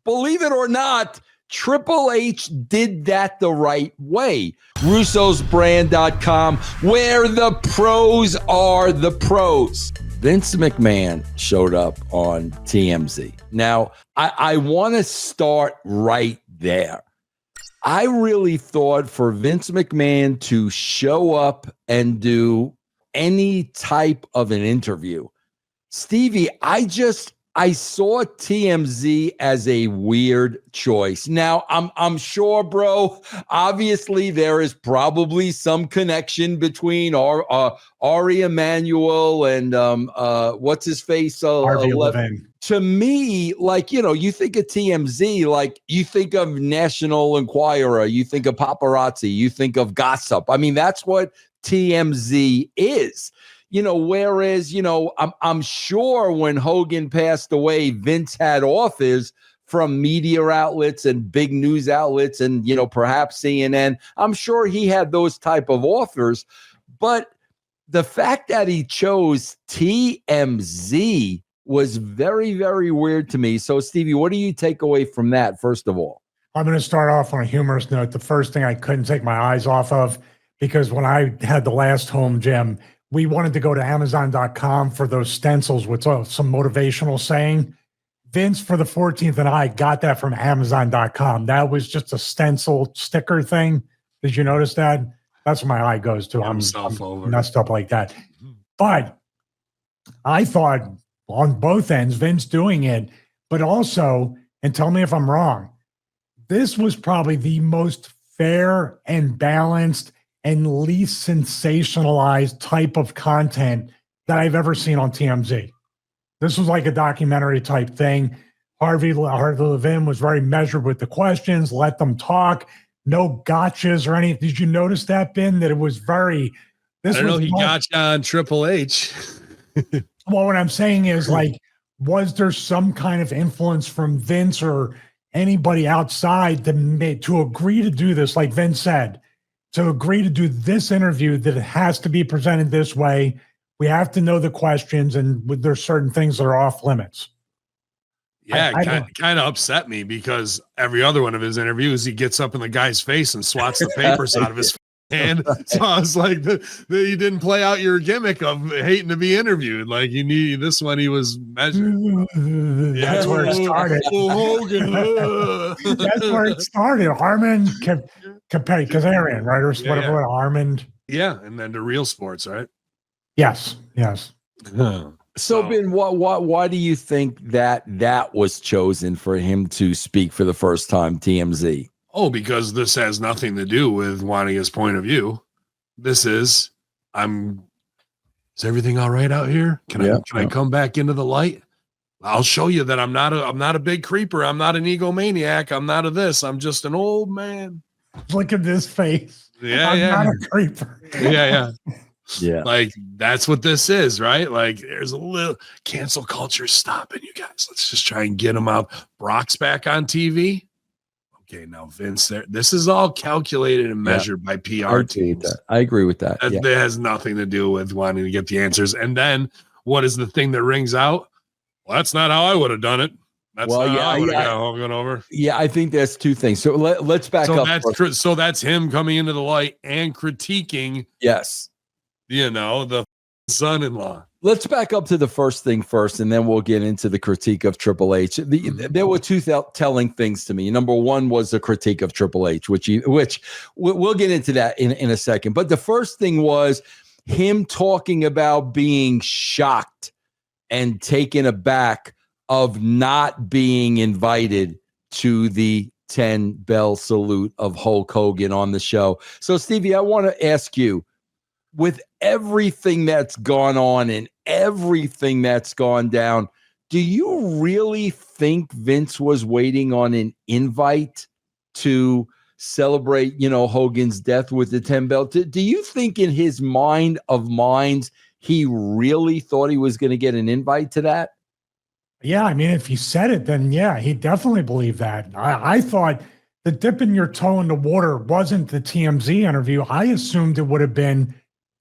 believe it or not, Triple H did that the right way. Russo'sBrand.com, where the pros are the pros. Vince McMahon showed up on TMZ. Now, I want to start right there. I really thought for Vince McMahon to show up and do any type of an interview, Stevie, I saw TMZ as a weird choice. Now, I'm sure, bro, obviously there is probably some connection between Ari Emanuel and what's his face? Harvey Levin. To me, like, you think of TMZ, like you think of National Enquirer, you think of paparazzi, you think of gossip. I mean, that's what TMZ is. Whereas, I'm sure when Hogan passed away, Vince had offers from media outlets and big news outlets and, perhaps CNN. I'm sure he had those type of offers. But the fact that he chose TMZ was very, very weird to me. So, Stevie, what do you take away from that, first of all? I'm going to start off on a humorous note. The first thing I couldn't take my eyes off of, because when I had the last home gym, we wanted to go to Amazon.com for those stencils with some motivational saying. Vince, for the 14th, and I got that from Amazon.com. That was just a stencil sticker thing. Did you notice that? That's where my eye goes to. I'm messed up like that. But I thought on both ends, Vince doing it, but also, and tell me if I'm wrong, this was probably the most fair and balanced and least sensationalized type of content that I've ever seen on TMZ. This was like a documentary type thing. Harvey Levin was very measured with the questions, let them talk, no gotchas or anything. Did you notice that, Ben, that it was very... I don't know, he gotcha on Triple H. Well, what I'm saying is, like, was there some kind of influence from Vince or anybody outside to agree to do this, like Vince said, to agree to do this interview, that it has to be presented this way? We have to know the questions, and there's certain things that are off limits. Yeah, it kind of upset me because every other one of his interviews, he gets up in the guy's face and swats the papers out of his hand. So I was like, you didn't play out your gimmick of hating to be interviewed. Like, you need this one. He was measured. Yeah, that's where it started. Hogan. That's where it started. Harmon, Kazarian, right? Or whatever. Harmon. Yeah, and then to Real Sports, right? Yes. So, Ben, why do you think that was chosen for him to speak for the first time, TMZ? Oh, because this has nothing to do with wanting his point of view. This is, is everything all right out here? Can I come back into the light? I'll show you that I'm not a big creeper. I'm not an egomaniac. I'm not a this. I'm just an old man. Look at this face. Yeah, I'm not a creeper. Yeah. Yeah. Like, that's what this is, right? Like, there's a little cancel culture stopping you guys. Let's just try and get them out. Brock's back on TV. Okay, now Vince, this is all calculated and measured by PR teams. I agree with that. That has nothing to do with wanting to get the answers. And then what is the thing that rings out? Well, that's not how I would have done it. That's not how I would have got Hogan over. Yeah, I think that's two things. So let's back up. So that's him coming into the light and critiquing. Yes. The son-in-law. Let's back up to the first thing first, and then we'll get into the critique of Triple H. There were two telling things to me. Number one was the critique of Triple H, which we'll get into that in a second. But the first thing was him talking about being shocked and taken aback of not being invited to the 10-bell salute of Hulk Hogan on the show. So, Stevie, I want to ask you, with everything that's gone on and everything that's gone down, do you really think Vince was waiting on an invite to celebrate, Hogan's death with the 10 belt? Do you think in his mind of minds, he really thought he was going to get an invite to that? Yeah, I mean, if he said it, then yeah, he definitely believed that. I thought the dipping your toe in the water wasn't the TMZ interview. I assumed it would have been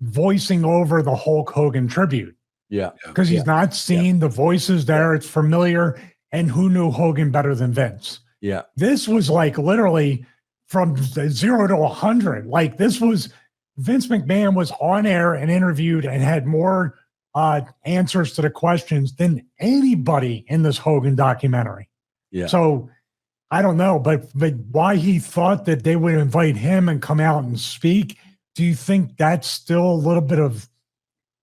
voicing over the Hulk Hogan tribute. Yeah. Because he's not seen the voices there. It's familiar. and who knew Hogan better than Vince. Yeah. This was like literally from 0 to 100. Like this was Vince McMahon was on air and interviewed and had more answers to the questions than anybody in this Hogan documentary. Yeah. So I don't know, but why he thought that they would invite him and come out and speak? Do you think that's still a little bit of,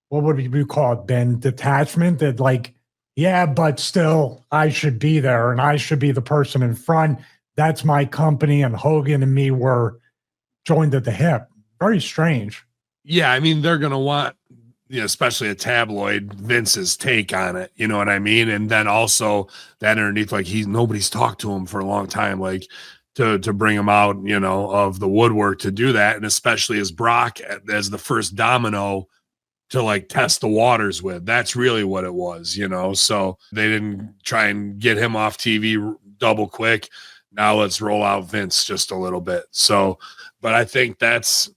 what would we call it, Ben? Detachment, that like, yeah, but still I should be there and I should be the person in front. That's my company, and Hogan and me were joined at the hip. Very strange. Yeah, I mean, they're going to want, especially a tabloid, Vince's take on it. You know what I mean? And then also that underneath, like nobody's talked to him for a long time, like to bring him out, of the woodwork to do that. And especially as Brock, as the first domino to like test the waters with. That's really what it was, So they didn't try and get him off TV double quick. Now let's roll out Vince just a little bit. So, but I think that's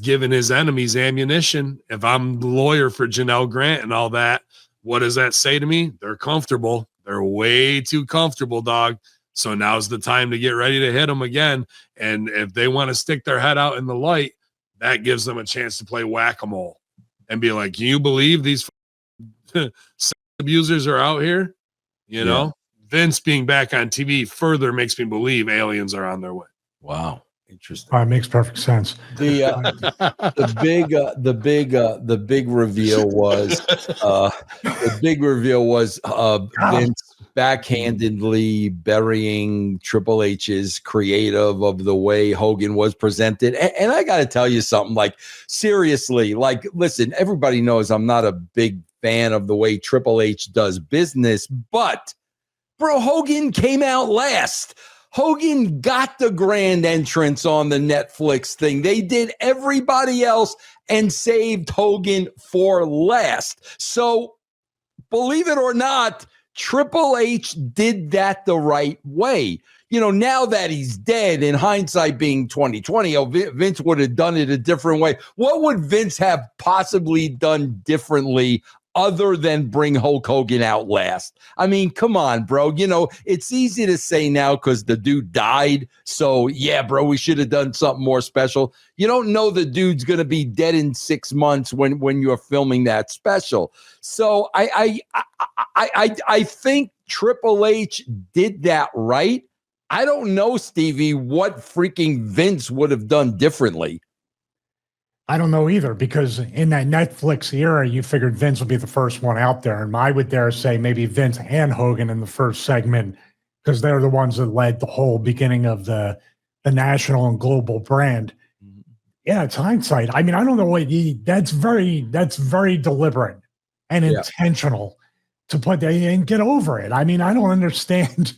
given his enemies ammunition. If I'm the lawyer for Janel Grant and all that, what does that say to me? They're comfortable. They're way too comfortable, dog. So now's the time to get ready to hit them again. And if they want to stick their head out in the light, that gives them a chance to play whack-a-mole and be like, can you believe these abusers are out here? Vince being back on TV further makes me believe aliens are on their way. Wow. Interesting. It makes perfect sense. The big reveal was Vince backhandedly burying Triple H's creative of the way Hogan was presented. And I got to tell you something, like, seriously, like, listen, everybody knows I'm not a big fan of the way Triple H does business, but bro, Hogan came out last. Hogan got the grand entrance on the Netflix thing. They did everybody else and saved Hogan for last. So believe it or not, Triple H did that the right way. Now that he's dead, in hindsight being 2020, Vince would have done it a different way. What would Vince have possibly done differently other than bring Hulk Hogan out last? I mean, come on, bro. It's easy to say now because the dude died. So, yeah, bro, we should have done something more special. You don't know the dude's going to be dead in 6 months when you're filming that special. So I think Triple H did that right. I don't know, Stevie, what freaking Vince would have done differently. I don't know either, because in that Netflix era, you figured Vince would be the first one out there. And I would dare say maybe Vince and Hogan in the first segment, because they're the ones that led the whole beginning of the national and global brand. Yeah, it's hindsight. I mean, I don't know what that's very deliberate and intentional to put that and get over it. I mean, I don't understand.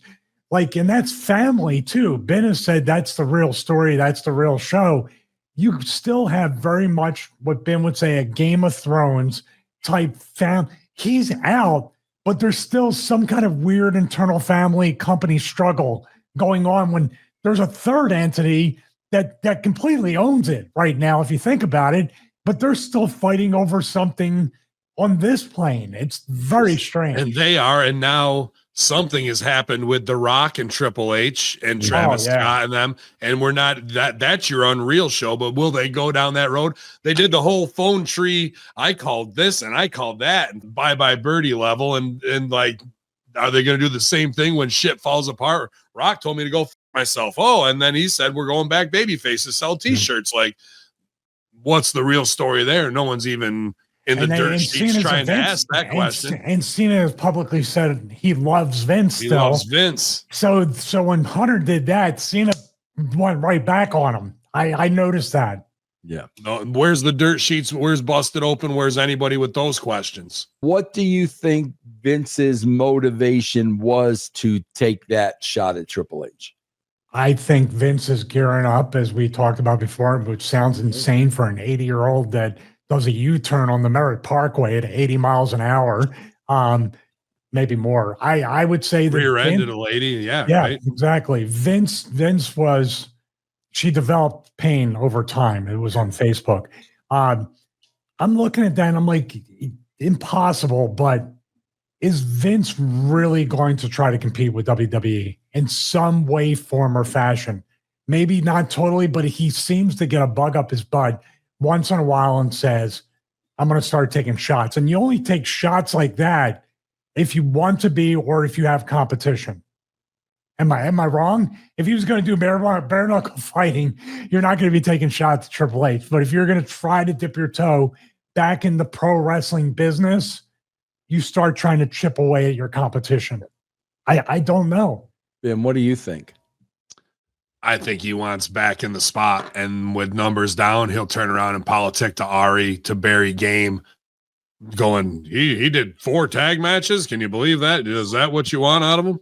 Like, and that's family too. Ben has said that's the real story. That's the real show. You still have very much what Ben would say a Game of Thrones type family. He's out, but there's still some kind of weird internal family company struggle going on when there's a third entity that completely owns it right now, if you think about it, but they're still fighting over something on this plane. It's very strange. And they are, and now something has happened with The Rock and Triple H and Travis Scott and them. And we're not that's your Unreal show, but will they go down that road? They did the whole phone tree. I called this and I called that, and bye birdie level. And like, are they going to do the same thing when shit falls apart? Rock told me to go f myself. Oh, and then he said, we're going back babyface to sell t-shirts. Like, what's the real story there? No one's even in the dirt sheets trying to ask that question. And Cena has publicly said he loves Vince. He loves Vince. So when Hunter did that, Cena went right back on him. I noticed that. Yeah. No, where's the dirt sheets? Where's Busted Open? Where's anybody with those questions? What do you think Vince's motivation was to take that shot at Triple H? I think Vince is gearing up, as we talked about before, which sounds insane for an 80-year-old that does a U-turn on the Merritt Parkway at 80 miles an hour, maybe more. I would say that rear-ended a lady. Yeah, right? Exactly. Vince she developed pain over time. It was on Facebook. I'm looking at that and I'm like, impossible, but is Vince really going to try to compete with WWE in some way, form, or fashion? Maybe not totally, but he seems to get a bug up his butt once in a while and says, I'm going to start taking shots. And you only take shots like that if you want to be or if you have competition. Am I wrong? If he was going to do bare knuckle fighting, you're not going to be taking shots at Triple H. But if you're going to try to dip your toe back in the pro wrestling business, you start trying to chip away at your competition. I don't know. Ben, what do you think? I think he wants back in the spot, and with numbers down, he'll turn around and politic to Ari, to Barry Game, going, he did 4 tag matches. Can you believe that? Is that what you want out of him?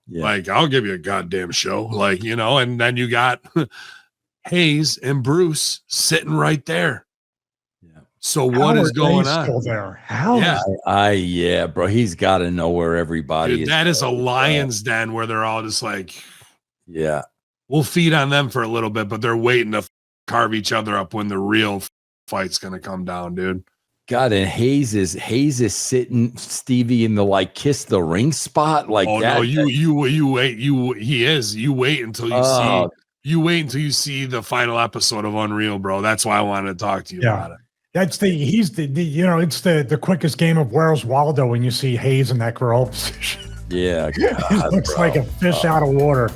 Yeah. Like, I'll give you a goddamn show. Like, you know, and then you got Hayes and Bruce sitting right there. Yeah. So what is going on? Still there? How? Yeah. Yeah, bro. He's got to know where everybody Dude, is. That is a lion's den where they're all just like, yeah, we'll feed on them for a little bit, but they're waiting to carve each other up when the real fight's going to come down, dude. God, and Hayes is sitting Stevie in the like kiss the ring spot like that. No, you wait, he is. You wait until you see the final episode of Unreal, bro. That's why I wanted to talk to you about it. That's he's the you know, it's the quickest game of Where's Waldo when you see Hayes in that girl position. Yeah, it looks like a fish out of water.